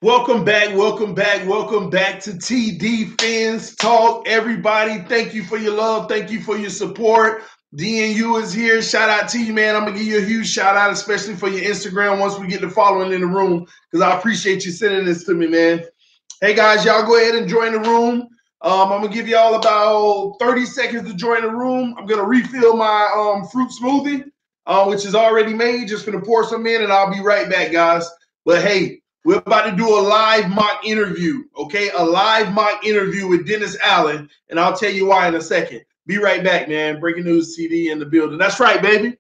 Welcome back, welcome back, welcome back to TD Fans Talk. Everybody, thank you for your love. Thank you for your support. DNU is here. Shout out to you, man. I'm going to give you a huge shout out, especially for your Instagram once we get the following in the room, because I appreciate you sending this to me, man. Hey, guys, y'all go ahead and join the room. I'm going to give y'all about 30 seconds to join the room. I'm going to refill my fruit smoothie, which is already made. Just going to pour some in, and I'll be right back, guys. But, hey, we're about to do a live mock interview, okay? A live mock interview with Dennis Allen, and I'll tell you why in a second. Be right back, man. Breaking news TD in the building. That's right, baby.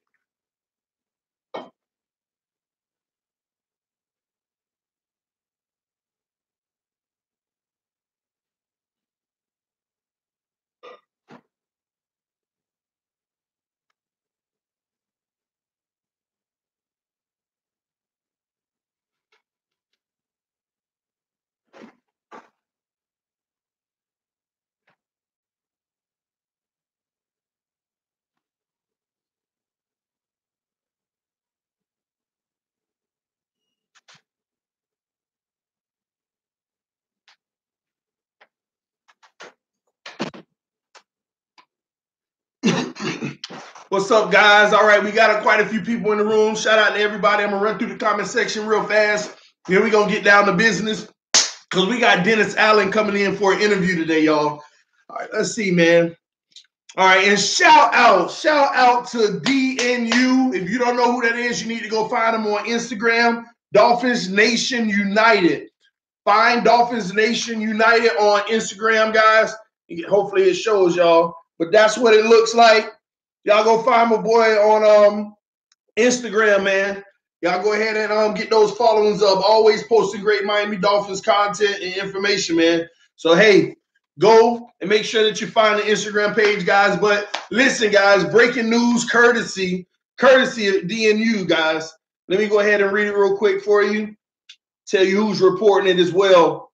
What's up, guys? All right, we got quite a few people in the room. Shout out to everybody. I'm going to run through the comment section real fast. Then we're going to get down to business because we got Dennis Allen coming in for an interview today, y'all. All right, let's see, man. All right, and shout out to DNU. If you don't know who that is, you need to go find them on Instagram, Dolphins Nation United. Find Dolphins Nation United on Instagram, guys. Hopefully it shows y'all, but that's what it looks like. Y'all go find my boy on Instagram, man. Y'all go ahead and get those followings up. Always posting great Miami Dolphins content and information, man. So, hey, go and make sure that you find the Instagram page, guys. But listen, guys, breaking news courtesy of DNU, guys. Let me go ahead and read it real quick for you. Tell you who's reporting it as well.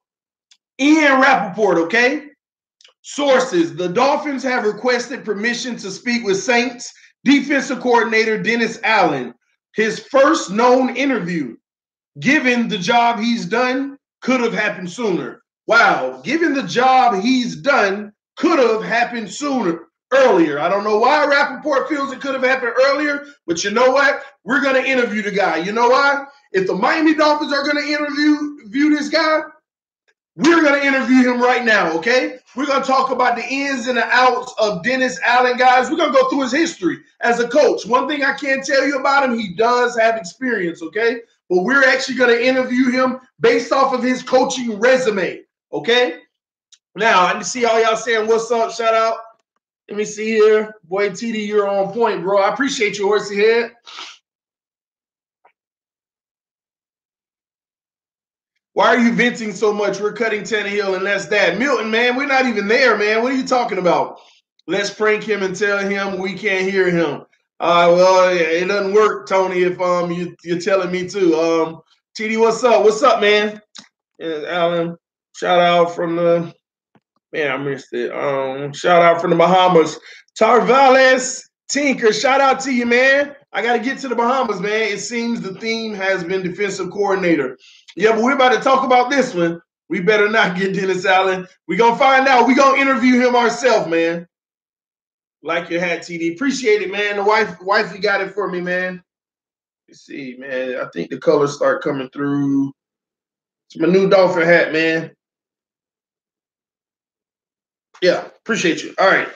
Ian Rappaport, okay? Sources, the Dolphins have requested permission to speak with Saints defensive coordinator Dennis Allen. His first known interview, given the job he's done, could have happened sooner. Wow, given the job he's done, could have happened earlier. I don't know why Rappaport feels it could have happened earlier, but you know what? We're going to interview the guy. You know why? If the Miami Dolphins are going to interview this guy, we're going to interview him right now, okay? We're going to talk about the ins and the outs of Dennis Allen, guys. We're going to go through his history as a coach. One thing I can tell you about him, he does have experience, okay? But we're actually going to interview him based off of his coaching resume, okay? Now, I see all y'all saying what's up, shout out. Let me see here. Boy, TD, you're on point, bro. I appreciate you, horsey head. Why are you venting so much? We're cutting Tannehill, and that's that. Milton, man, we're not even there, man. What are you talking about? Let's prank him and tell him we can't hear him. Well, it doesn't work, Tony, if you're telling me to. TD, what's up? What's up, man? And Alan, shout out from the – man, I missed it. Shout out from the Bahamas. Tarvales Tinker, shout out to you, man. I got to get to the Bahamas, man. It seems the theme has been defensive coordinator. Yeah, but we're about to talk about this one. We better not get Dennis Allen. We're going to find out. We're going to interview him ourselves, man. Like your hat, TD. Appreciate it, man. The wifey got it for me, man. Let's see, man. I think the colors start coming through. It's my new Dolphin hat, man. Yeah, appreciate you. All right.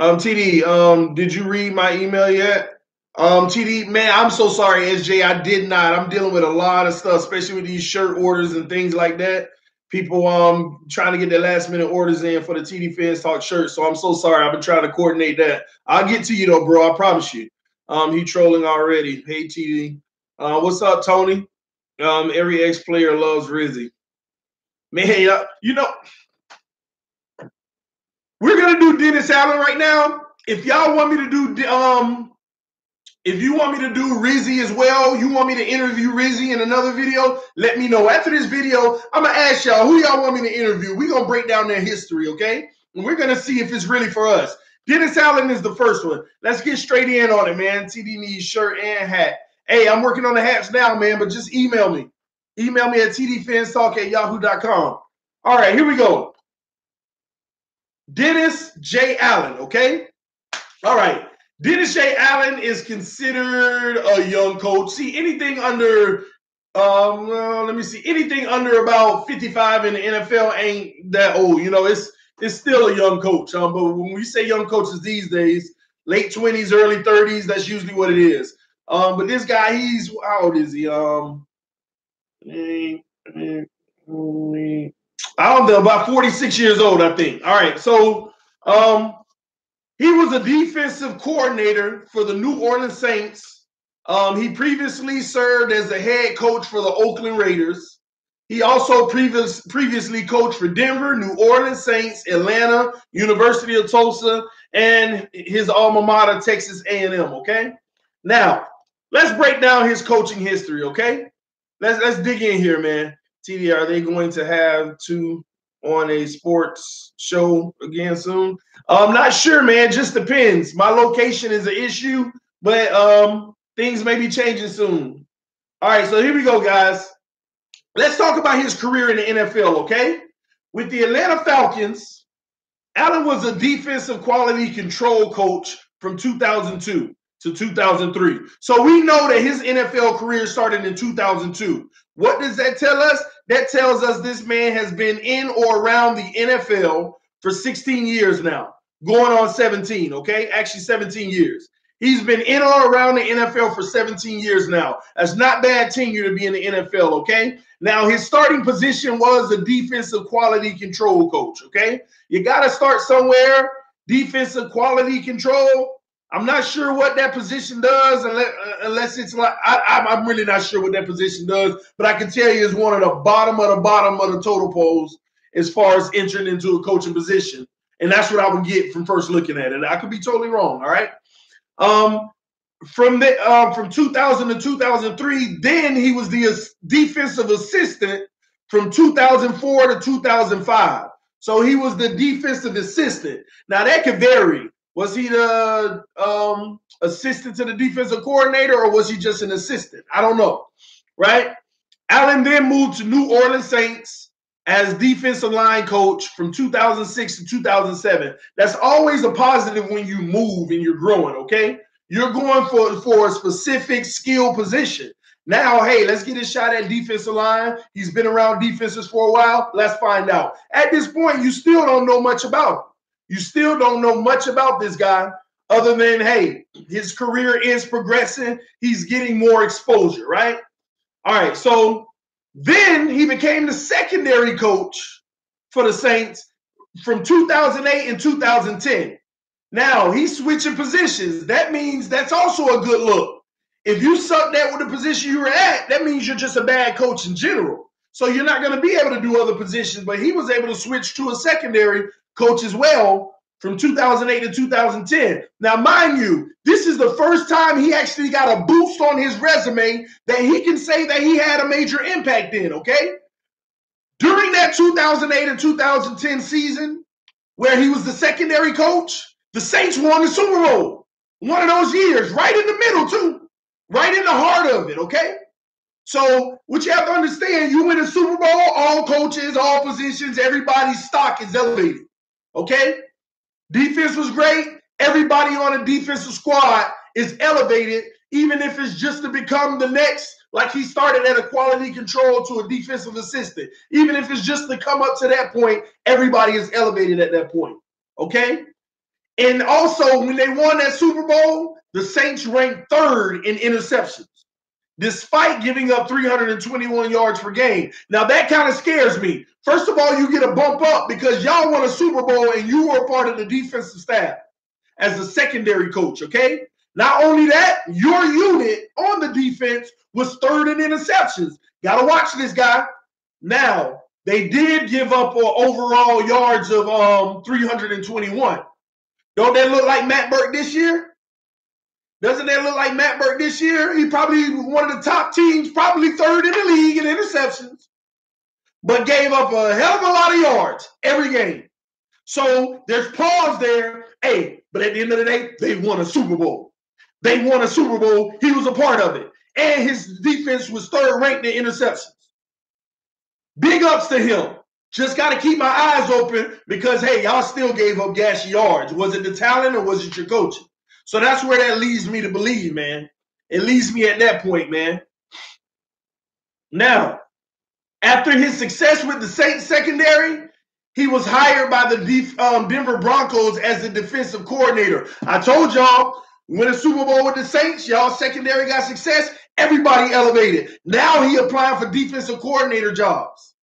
TD, did you read my email yet? TD, man, I'm so sorry, SJ. I did not. I'm dealing with a lot of stuff, especially with these shirt orders and things like that. People trying to get their last minute orders in for the TD Fans Talk shirt. So I'm so sorry. I've been trying to coordinate that. I'll get to you though, bro. I promise you. He trolling already. Hey, TD. What's up, Tony? Every ex-player loves Rizzy. Man, you know, we're gonna do Dennis Allen right now. If y'all want me to do if you want me to do Rizzy as well, you want me to interview Rizzy in another video, let me know. After this video, I'm going to ask y'all who y'all want me to interview. We're going to break down their history, okay? And we're going to see if it's really for us. Dennis Allen is the first one. Let's get straight in on it, man. TD needs shirt and hat. Hey, I'm working on the hats now, man, but just email me. Email me at tdfanstalk@yahoo.com. All right, here we go. Dennis J. Allen, okay? All right. Dennis J. Allen is considered a young coach. See, anything under anything under about 55 in the NFL ain't that old. You know, it's still a young coach. But when we say young coaches these days, late 20s, early 30s, that's usually what it is. But this guy, he's how old is he? I don't know, about 46 years old, I think. All right, so he was a defensive coordinator for the New Orleans Saints. He previously served as the head coach for the Oakland Raiders. He also previously coached for Denver, New Orleans Saints, Atlanta, University of Tulsa, and his alma mater, Texas A&M, okay? Now, let's break down his coaching history, okay? Let's dig in here, man. TD, are they going to have two on a sports show again soon? I'm not sure, man. Just depends. My location is an issue, but things may be changing soon. All right, so here we go, guys. Let's talk about his career in the NFL, okay? With the Atlanta Falcons, Allen was a defensive quality control coach from 2002 to 2003. So we know that his NFL career started in 2002. What does that tell us? That tells us this man has been in or around the NFL for 16 years now, going on 17, okay? Actually 17 years. He's been in or around the NFL for 17 years now. That's not bad tenure to be in the NFL, okay? Now, his starting position was a defensive quality control coach, okay? You got to start somewhere. Defensive quality control. I'm not sure what that position does unless it's like I'm really not sure what that position does, but I can tell you it's one of the bottom of the total poles as far as entering into a coaching position. And that's what I would get from first looking at it. I could be totally wrong, all right? From 2000 to 2003, then he was the defensive assistant from 2004 to 2005. So he was the defensive assistant. Now that could vary. Was he the assistant to the defensive coordinator, or was he just an assistant? I don't know, right? Allen then moved to New Orleans Saints as defensive line coach from 2006 to 2007. That's always a positive when you move and you're growing, okay? You're going for a specific skill position. Now, hey, let's get a shot at defensive line. He's been around defenses for a while. Let's find out. At this point, you still don't know much about him. You still don't know much about this guy other than, hey, his career is progressing. He's getting more exposure, right? All right, so then he became the secondary coach for the Saints from 2008 and 2010. Now, he's switching positions. That means that's also a good look. If you suck that with the position you were at, that means you're just a bad coach in general. So you're not going to be able to do other positions, but he was able to switch to a secondary coach as well from 2008 to 2010. Now, mind you, this is the first time he actually got a boost on his resume that he can say that he had a major impact in, okay? During that 2008 and 2010 season where he was the secondary coach, the Saints won the Super Bowl. One of those years, right in the middle too, right in the heart of it, okay? So what you have to understand, you win a Super Bowl, all coaches, all positions, everybody's stock is elevated, okay? Defense was great. Everybody on a defensive squad is elevated, even if it's just to become the next, like he started at a quality control to a defensive assistant. Even if it's just to come up to that point, everybody is elevated at that point, okay? And also, when they won that Super Bowl, the Saints ranked third in interceptions, despite giving up 321 yards per game. Now, that kind of scares me. First of all, you get a bump up because y'all won a Super Bowl and you were a part of the defensive staff as a secondary coach, okay? Not only that, your unit on the defense was third in interceptions. Got to watch this guy. Now, they did give up overall yards of 321. Don't that look like Matt Burke this year? Doesn't that look like Matt Burke this year? He probably one of the top teams, probably third in the league in interceptions, but gave up a hell of a lot of yards every game. So there's pause there. Hey, but at the end of the day, they won a Super Bowl. They won a Super Bowl. He was a part of it. And his defense was third ranked in interceptions. Big ups to him. Just got to keep my eyes open because, hey, y'all still gave up gas yards. Was it the talent or was it your coaching? So that's where that leads me to believe, man. It leads me at that point, man. Now, after his success with the Saints secondary, he was hired by the Denver Broncos as the defensive coordinator. I told y'all, win a Super Bowl with the Saints, y'all secondary got success, everybody elevated. Now he applying for defensive coordinator jobs.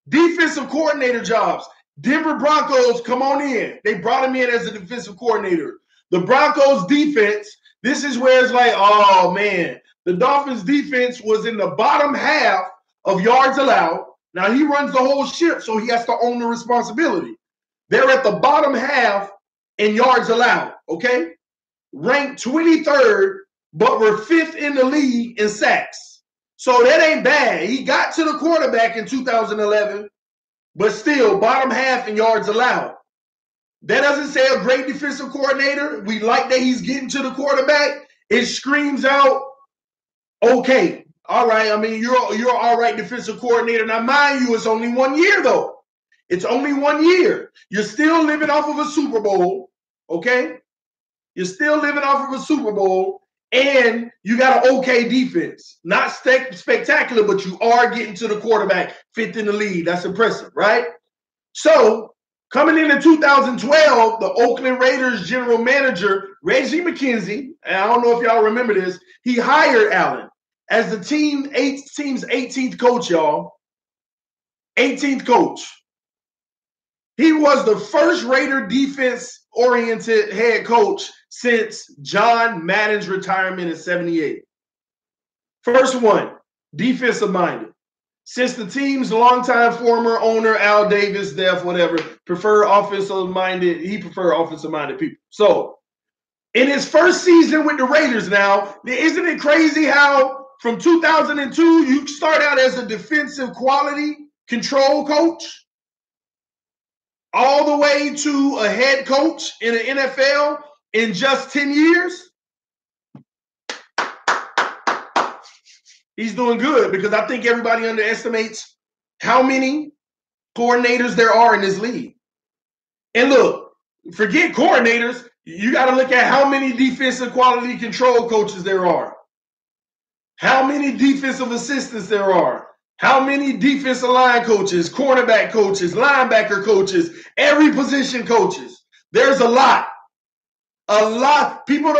Defensive coordinator jobs. Denver Broncos, come on in. They brought him in as a defensive coordinator. The Broncos defense, this is where it's like, oh, man. The Dolphins defense was in the bottom half of yards allowed. Now, he runs the whole ship, so he has to own the responsibility. They're at the bottom half in yards allowed, okay? Ranked 23rd, but we're 5th in the league in sacks. So that ain't bad. He got to the quarterback in 2011, but still bottom half in yards allowed. That doesn't say a great defensive coordinator. We like that he's getting to the quarterback. It screams out, okay, all right. I mean, you're all right defensive coordinator. Now, mind you, it's only 1 year, though. It's only 1 year. You're still living off of a Super Bowl, okay? You're still living off of a Super Bowl, and you got an okay defense. Not spectacular, but you are getting to the quarterback, 5th in the league. That's impressive, right? So, coming into 2012, the Oakland Raiders general manager, Reggie McKenzie, and I don't know if y'all remember this, he hired Allen as the team's 18th coach, y'all. 18th coach. He was the first Raider defense-oriented head coach since John Madden's retirement in 78. First one, defensive-minded. Since the team's longtime former owner, Al Davis, death, whatever, preferred offensive-minded people. So, in his first season with the Raiders now, isn't it crazy how from 2002, you start out as a defensive quality control coach all the way to a head coach in the NFL in just 10 years? He's doing good because I think everybody underestimates how many coordinators there are in this league. And look, forget coordinators. You got to look at how many defensive quality control coaches there are. How many defensive assistants there are. How many defensive line coaches, cornerback coaches, linebacker coaches, every position coaches. There's a lot. A lot. People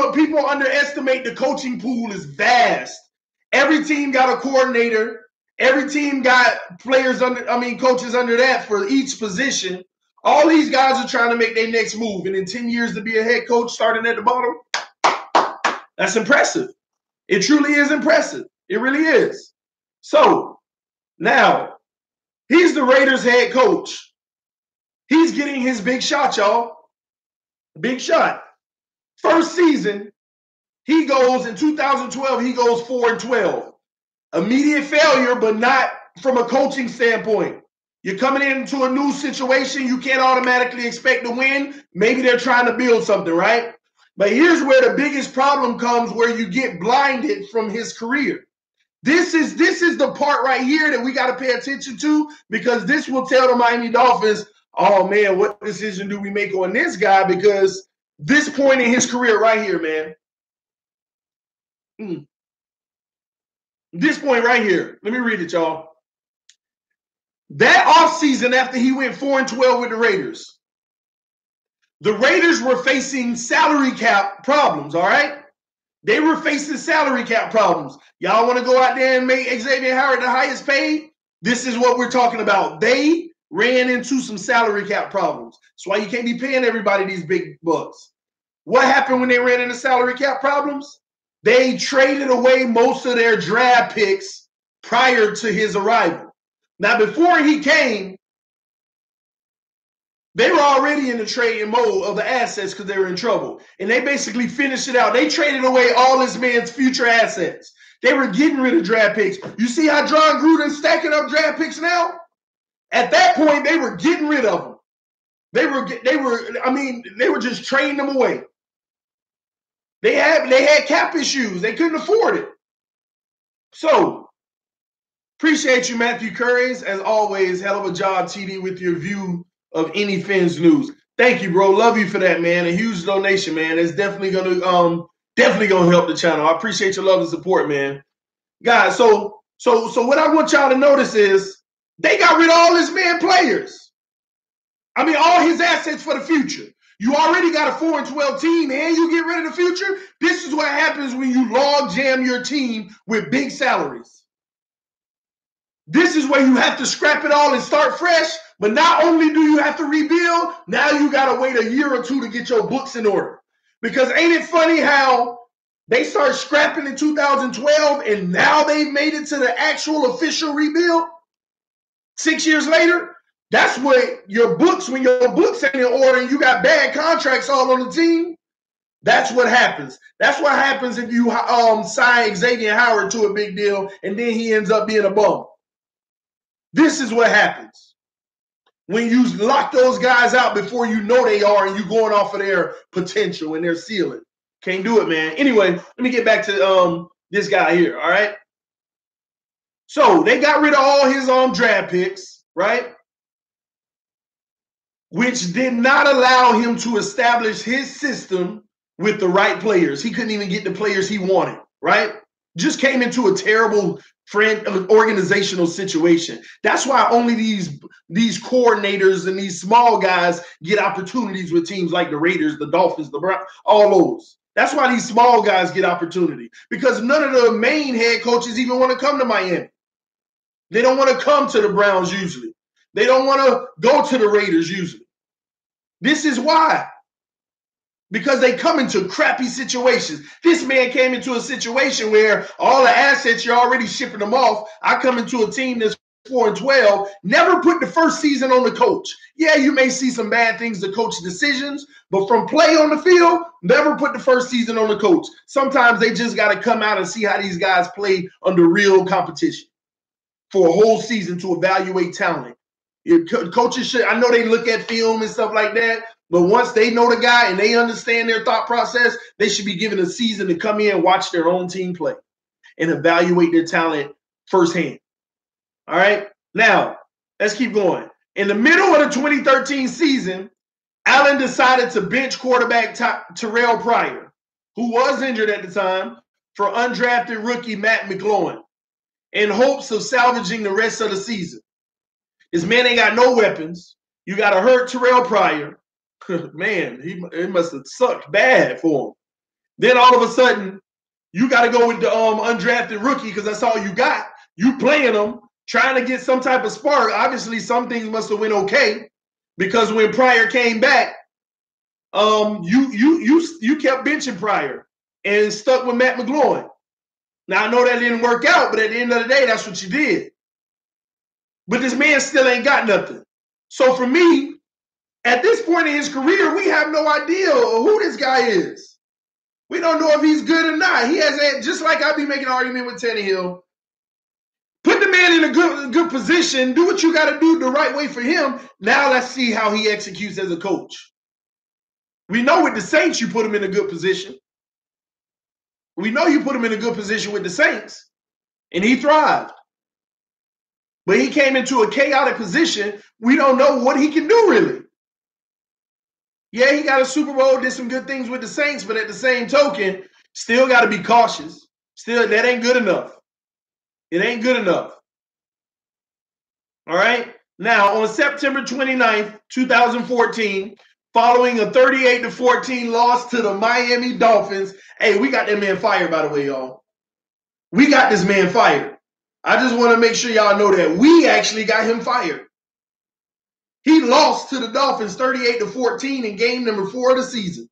underestimate the coaching pool is vast. Every team got a coordinator. Every team got coaches under that for each position. All these guys are trying to make their next move. And in 10 years to be a head coach starting at the bottom, that's impressive. It truly is impressive. It really is. So, now, he's the Raiders head coach. He's getting his big shot, y'all. Big shot. First season, he goes, in 2012, he goes 4-12. Immediate failure, but not from a coaching standpoint. You're coming into a new situation. You can't automatically expect to win. Maybe they're trying to build something, right? But here's where the biggest problem comes, where you get blinded from his career. This is the part right here that we got to pay attention to, because this will tell the Miami Dolphins, oh, man, what decision do we make on this guy? Because this point in his career right here, man. This point right here. Let me read it, y'all. That offseason, after he went 4-12 with the Raiders were facing salary cap problems, all right? They were facing salary cap problems. Y'all want to go out there and make Xavier Howard the highest paid? This is what we're talking about. They ran into some salary cap problems. That's why you can't be paying everybody these big bucks. What happened when they ran into salary cap problems? They traded away most of their draft picks prior to his arrival. Now, before he came, they were already in the trading mode of the assets because they were in trouble. And they basically finished it out. They traded away all this man's future assets. They were getting rid of draft picks. You see how Jon Gruden's stacking up draft picks now? At that point, they were getting rid of them. They were just trading them away. They had cap issues. They couldn't afford it. So, Appreciate you, Matthew Curries. As always, hell of a job, TD, with your view of any Fins news. Thank you, bro. Love you for that, man. A huge donation, man. It's definitely gonna help the channel. I appreciate your love and support, man. Guys, so what I want y'all to notice is they got rid of all his man players. I mean, all his assets for the future. You already got a 4-12 team, and you get rid of the future. This is what happens when you log jam your team with big salaries. This is where you have to scrap it all and start fresh. But not only do you have to rebuild, now you got to wait a year or two to get your books in order. Because ain't it funny how they start scrapping in 2012 and now they've made it to the actual official rebuild 6 years later? That's what your books, when your books ain't in order and you got bad contracts all on the team, that's what happens. That's what happens if you sign Xavier Howard to a big deal and then he ends up being a bum. This is what happens when you lock those guys out before you know they are and you're going off of their potential and their ceiling. Can't do it, man. Anyway, let me get back to this guy here, all right? So they got rid of all his draft picks, right? Which did not allow him to establish his system with the right players. He couldn't even get the players he wanted, right? Just came into a terrible organizational situation. That's why only these coordinators and these small guys get opportunities with teams like the Raiders, the Dolphins, the Browns, all those. That's why these small guys get opportunity, because none of the main head coaches even want to come to Miami. They don't want to come to the Browns usually. They don't want to go to the Raiders usually. This is why. Because they come into crappy situations. This man came into a situation where all the assets, you're already shipping them off. I come into a team that's 4-12, never put the first season on the coach. Yeah, you may see some bad things, the coach decisions, but from play on the field, never put the first season on the coach. Sometimes they just got to come out and see how these guys play under real competition for a whole season to evaluate talent. Coaches should, I know they look at film and stuff like that, but once they know the guy and they understand their thought process, they should be given a season to come in and watch their own team play and evaluate their talent firsthand. All right? Now, let's keep going. In the middle of the 2013 season, Allen decided to bench quarterback Terrell Pryor, who was injured at the time, for undrafted rookie Matt McGloin, in hopes of salvaging the rest of the season. This man ain't got no weapons. You got to hurt Terrell Pryor. Man, it must have sucked bad for him. Then all of a sudden, you got to go with the undrafted rookie because that's all you got. You playing them, trying to get some type of spark. Obviously, some things must have went okay, because when Pryor came back, you kept benching Pryor and stuck with Matt McGloin. Now I know that didn't work out, but at the end of the day, that's what you did. But this man still ain't got nothing. So for me, at this point in his career, we have no idea who this guy is. We don't know if he's good or not. He has, just like I be making an argument with Tannehill, put the man in a good position, do what you got to do the right way for him. Now let's see how he executes as a coach. We know with the Saints, you put him in a good position. We know you put him in a good position with the Saints, and he thrived. But he came into a chaotic position. We don't know what he can do, really. Yeah, he got a Super Bowl, did some good things with the Saints, but at the same token, still got to be cautious. Still, that ain't good enough. It ain't good enough. All right? Now, on September 29th, 2014, following a 38-14 loss to the Miami Dolphins, hey, we got that man fired, by the way, y'all. We got this man fired. I just want to make sure y'all know that we actually got him fired. He lost to the Dolphins 38-14 in game number 4 of the season.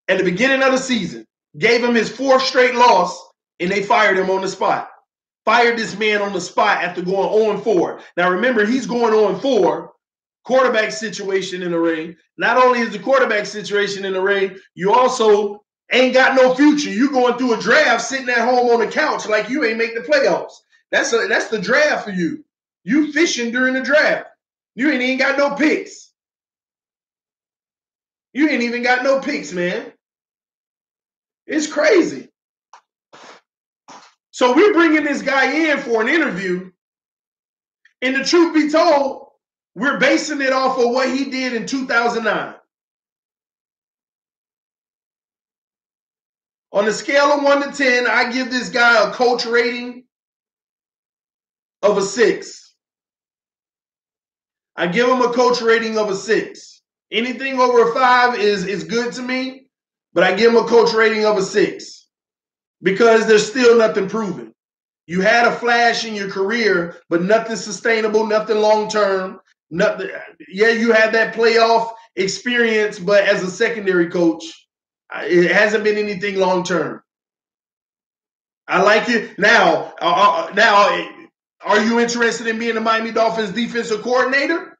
At the beginning of the season, gave him his 4th straight loss, and they fired him on the spot. Fired this man on the spot after going 0-4. Now remember, he's going 0-4. Quarterback situation in the ring. Not only is the quarterback situation in the ring, you also ain't got no future. You going through a draft sitting at home on the couch like you ain't make the playoffs. That's the draft for you. You fishing during the draft. You ain't even got no picks. You ain't even got no picks, man. It's crazy. So we're bringing this guy in for an interview, and the truth be told, we're basing it off of what he did in 2009. On a scale of 1 to 10, I give this guy a coach rating of a 6. I give him a coach rating of a 6. Anything over a 5 is good to me, but I give him a coach rating of a 6 because there's still nothing proven. You had a flash in your career, but nothing sustainable, nothing long-term. Nothing. Yeah, you had that playoff experience, but as a secondary coach, it hasn't been anything long-term. I like it. Now, are you interested in being the Miami Dolphins defensive coordinator?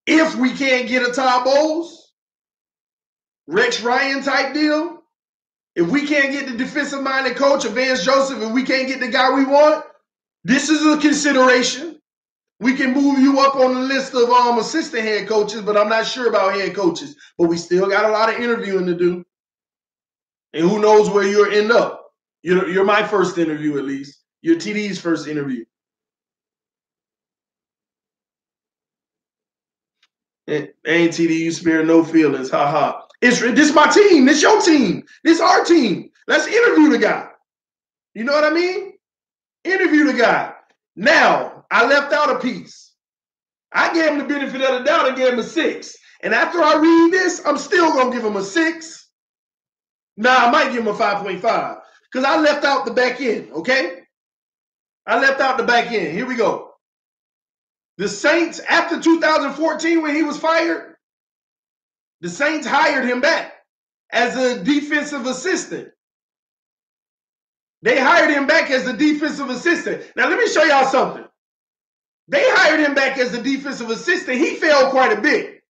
If we can't get a Todd Bowles, Rex Ryan type deal, if we can't get the defensive-minded coach, Vance Joseph, if we can't get the guy we want, this is a consideration. We can move you up on the list of assistant head coaches, but I'm not sure about head coaches. But we still got a lot of interviewing to do. And who knows where you'll end up. You're my first interview, at least. You're TD's first interview. Ain't TD, you spare no feelings. Ha ha. This my team. This your team. This our team. Let's interview the guy. You know what I mean? Interview the guy. Now, I left out a piece. I gave him the benefit of the doubt and gave him a 6. And after I read this, I'm still going to give him a 6. Nah, I might give him a 5.5 because I left out the back end, okay? I left out the back end. Here we go. The Saints, after 2014 when he was fired, the Saints hired him back as a defensive assistant. They hired him back as the defensive assistant. Now, let me show y'all something. They hired him back as the defensive assistant. He failed quite a bit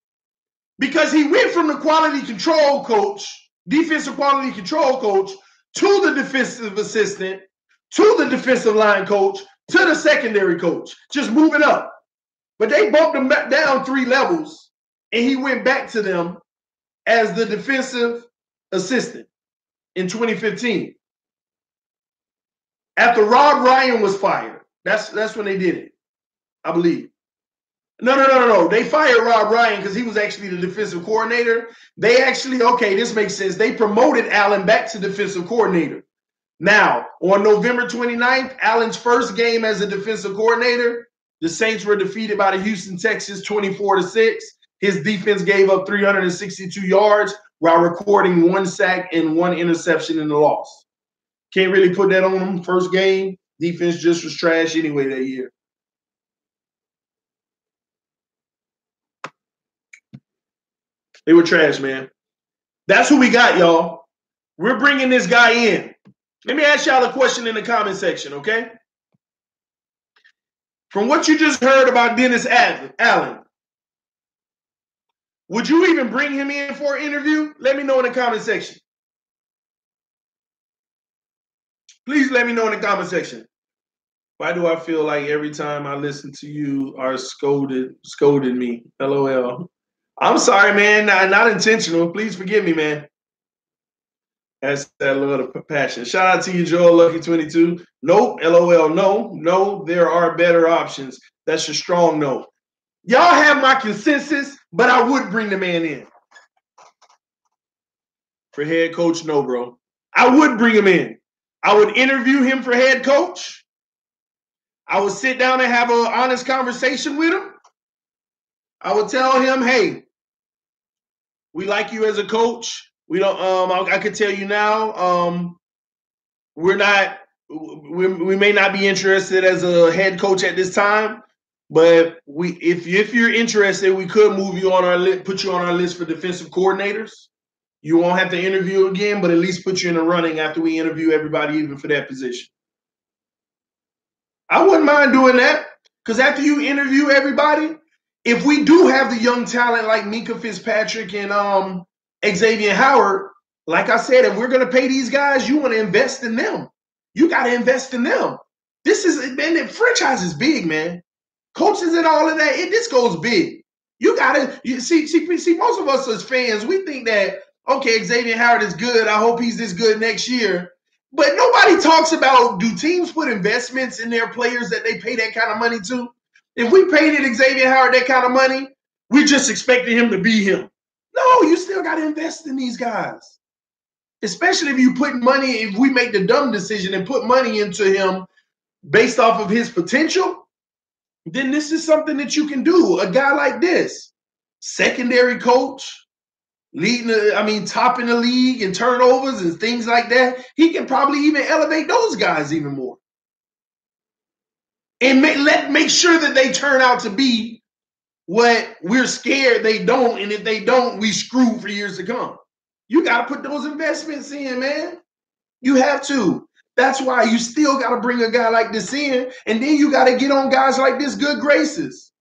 because he went from the quality control coach, defensive quality control coach, to the defensive assistant, to the defensive line coach, to the secondary coach, just moving up. But they bumped him back down 3 levels, and he went back to them as the defensive assistant in 2015. After Rob Ryan was fired, that's when they did it, I believe. No. They fired Rob Ryan because he was actually the defensive coordinator. They actually, okay, this makes sense. They promoted Allen back to defensive coordinator. Now, on November 29th, Allen's first game as a defensive coordinator, the Saints were defeated by the Houston Texans 24-6. His defense gave up 362 yards while recording 1 sack and 1 interception in the loss. Can't really put that on him. First game, defense just was trash anyway that year. They were trash, man. That's who we got, y'all. We're bringing this guy in. Let me ask y'all a question in the comment section, okay? From what you just heard about Dennis Allen, would you even bring him in for an interview? Let me know in the comment section. Please let me know in the comment section. Why do I feel like every time I listen to you are scolding me? LOL. I'm sorry, man. Not intentional. Please forgive me, man. That's that little passion. Shout out to you, Joel Lucky 22. Nope. LOL. No, there are better options. That's a strong no. Y'all have my consensus, but I would bring the man in. For head coach, no, bro. I would bring him in. I would interview him for head coach. I would sit down and have an honest conversation with him. I would tell him, hey, we like you as a coach. We don't. I could tell you now, we may not be interested as a head coach at this time. But if you're interested, we could move you on our list, put you on our list for defensive coordinators. You won't have to interview again, but at least put you in the running after we interview everybody, even for that position. I wouldn't mind doing that because after you interview everybody, if we do have the young talent like Minkah Fitzpatrick and Xavier Howard, like I said, if we're going to pay these guys, you want to invest in them. You got to invest in them. The franchise is big, man. Coaches and all of that, this goes big. You got to see, most of us as fans, we think that, okay, Xavier Howard is good. I hope he's this good next year. But nobody talks about, do teams put investments in their players that they pay that kind of money to? If we paid Xavier Howard that kind of money, we just expected him to be him. No, you still got to invest in these guys. Especially if you put money, if we make the dumb decision and put money into him based off of his potential, then this is something that you can do. A guy like this, secondary coach, topping the league in turnovers and things like that, he can probably even elevate those guys even more. And make sure that they turn out to be what we're scared they don't, and if they don't, we screw for years to come. You got to put those investments in, man. You have to. That's why you still got to bring a guy like this in, and then you got to get on guys like this good graces.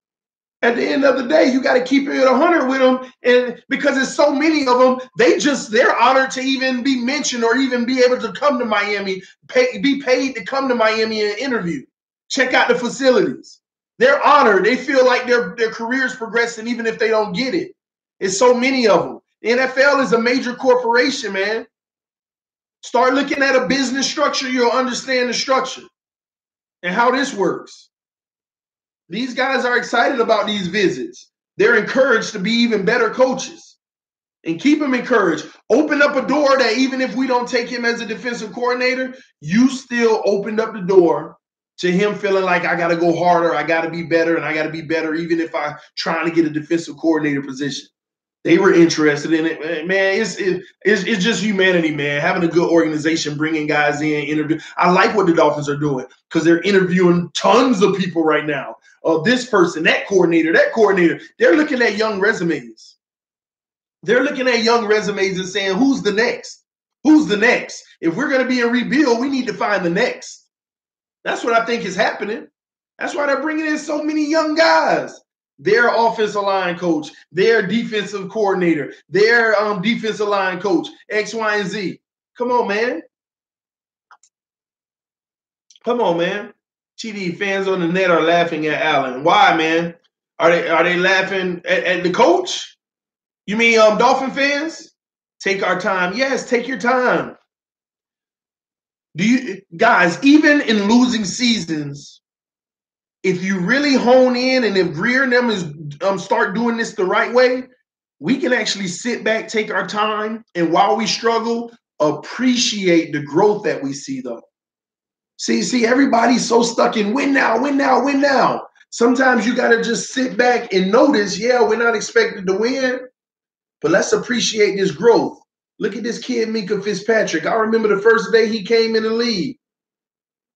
At the end of the day, you got to keep it 100 with them, and because there's so many of them, they're honored to even be mentioned or even be able to come to Miami, be paid to come to Miami and interview, check out the facilities. They're honored. They feel like their career's progressing even if they don't get it. It's so many of them. The NFL is a major corporation, man. Start looking at a business structure, you'll understand the structure and how this works. These guys are excited about these visits. They're encouraged to be even better coaches. And keep them encouraged. Open up a door that even if we don't take him as a defensive coordinator, you still opened up the door to him feeling like I got to go harder, I got to be better, and I got to be better even if I'm trying to get a defensive coordinator position. They were interested in it, man. It's just humanity, man. Having a good organization, bringing guys in, interview. I like what the Dolphins are doing because they're interviewing tons of people right now. This person, that coordinator. They're looking at young resumes. They're looking at young resumes and saying, who's the next? Who's the next? If we're going to be in rebuild, we need to find the next. That's what I think is happening. That's why they're bringing in so many young guys. Their offensive line coach, their defensive coordinator, their defensive line coach, X, Y, and Z. Come on, man. Come on, man. TD fans on the net are laughing at Allen. Why, man? Are they laughing at the coach? You mean Dolphin fans? Take our time. Yes, take your time. Guys, even in losing seasons, if you really hone in and if Grier and them is start doing this the right way, we can actually sit back, take our time, and while we struggle, appreciate the growth that we see, though. See, everybody's so stuck in win now, win now, win now. Sometimes you got to just sit back and notice, yeah, we're not expected to win, but let's appreciate this growth. Look at this kid, Minkah Fitzpatrick. I remember the first day he came in the league.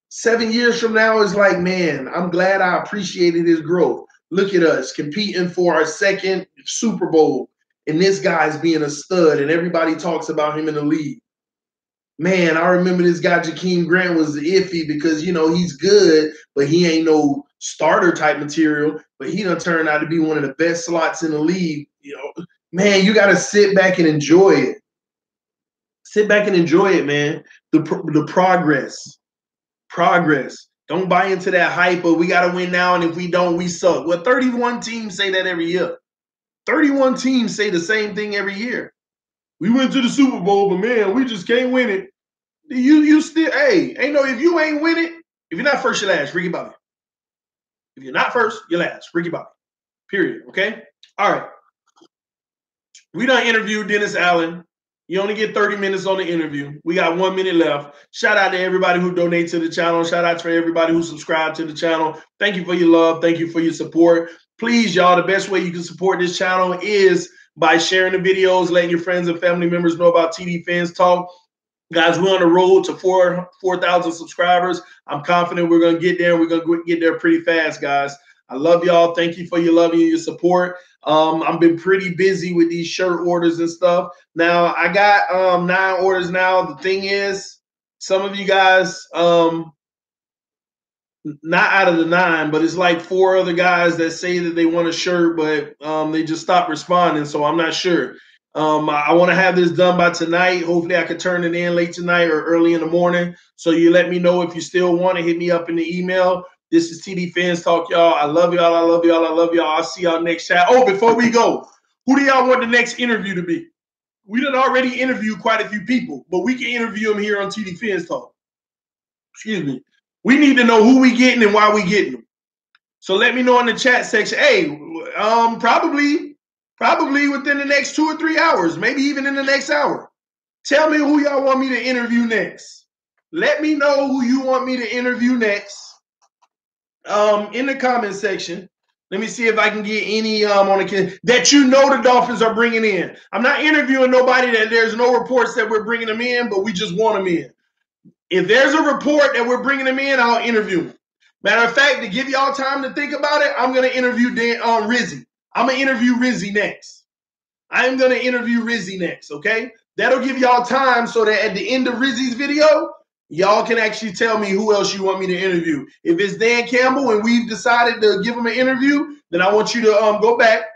7 years from now is like, man, I'm glad I appreciated his growth. Look at us competing for our second Super Bowl, and this guy's being a stud, and everybody talks about him in the league. Man, I remember this guy, Jakeem Grant, was iffy because, he's good, but he ain't no starter type material, but he done turned out to be one of the best slots in the league. Man, you got to sit back and enjoy it. Sit back and enjoy it, man. The progress. Don't buy into that hype of we got to win now, and if we don't, we suck. Well, 31 teams say that every year. 31 teams say the same thing every year. We went to the Super Bowl, but, man, we just can't win it. You still, if you ain't win it, if you're not first, you're last. Ricky Bobby. If you're not first, you're last. Ricky Bobby. Period, okay? All right. We done interviewed Dennis Allen. You only get 30 minutes on the interview. We got 1 minute left. Shout out to everybody who donates to the channel. Shout out to everybody who subscribed to the channel. Thank you for your love. Thank you for your support. Please, y'all, the best way you can support this channel is by sharing the videos, letting your friends and family members know about TD Fans Talk. Guys, we're on the road to 4,000 subscribers. I'm confident we're going to get there. We're going to get there pretty fast, guys. I love y'all. Thank you for your love and your support. I've been pretty busy with these shirt orders and stuff. Now, I got 9 orders now. The thing is, some of you guys, not out of the 9, but it's like 4 other guys that say that they want a shirt, but they just stopped responding, so I'm not sure. I want to have this done by tonight. Hopefully, I could turn it in late tonight or early in the morning. So you let me know if you still want to hit me up in the email. This is TD Fans Talk, y'all. I love y'all. I love y'all. I love y'all. I'll see y'all next chat. Oh, before we go, who do y'all want the next interview to be? we done already interviewed quite a few people, but we can interview them here on TD Fans Talk. Excuse me. We need to know who we getting and why we getting them. So let me know in the chat section. Hey, probably within the next 2 or 3 hours, maybe even in the next hour. Tell me who y'all want me to interview next. Let me know who you want me to interview next in the comment section. Let me see if I can get any on the that you know the Dolphins are bringing in. I'm not interviewing nobody that there's no reports that we're bringing them in, but we just want them in. If there's a report that we're bringing them in, I'll interview them. Matter of fact, to give y'all time to think about it, I'm going to interview Rizzy. I'm going to interview Rizzy next. I'm going to interview Rizzy next, okay? That'll give y'all time so that at the end of Rizzy's video, y'all can actually tell me who else you want me to interview. If it's Dan Campbell and we've decided to give him an interview, then I want you to go back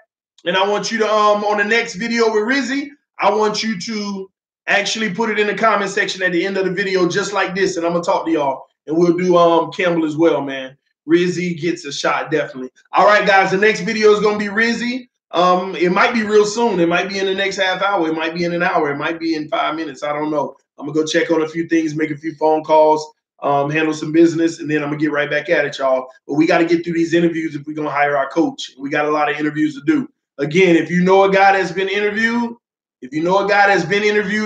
and I want you to, on the next video with Rizzy, I want you to actually put it in the comment section at the end of the video just like this, and I'm going to talk to y'all. And we'll do Campbell as well, man. Rizzy gets a shot, definitely. All right, guys, the next video is going to be Rizzy. It might be real soon. It might be in the next half hour. It might be in an hour. It might be in 5 minutes. I don't know. I'm going to go check on a few things, make a few phone calls, handle some business, and then I'm going to get right back at it, y'all. But we got to get through these interviews if we're going to hire our coach. We got a lot of interviews to do. Again, if you know a guy that's been interviewed,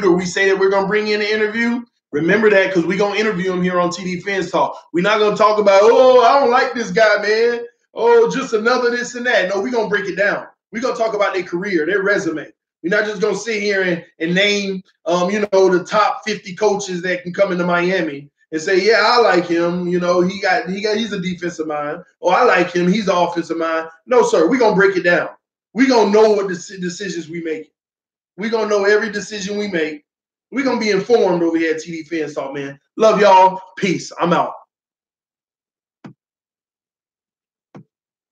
or we say that we're going to bring in an interview, remember that, because we're going to interview him here on TD Fans Talk. We're not going to talk about, oh, I don't like this guy, man. Oh, just another this and that. No, we're going to break it down. We're going to talk about their career, their resume. We're not just going to sit here and name, the top 50 coaches that can come into Miami and say, yeah, I like him. He's a defensive mind. Oh, I like him. He's an offensive mind. No, sir. We're going to break it down. We're going to know what decisions we make. We're going to know every decision we make. We're going to be informed over here at TD Fans Talk, man. Love y'all. Peace. I'm out.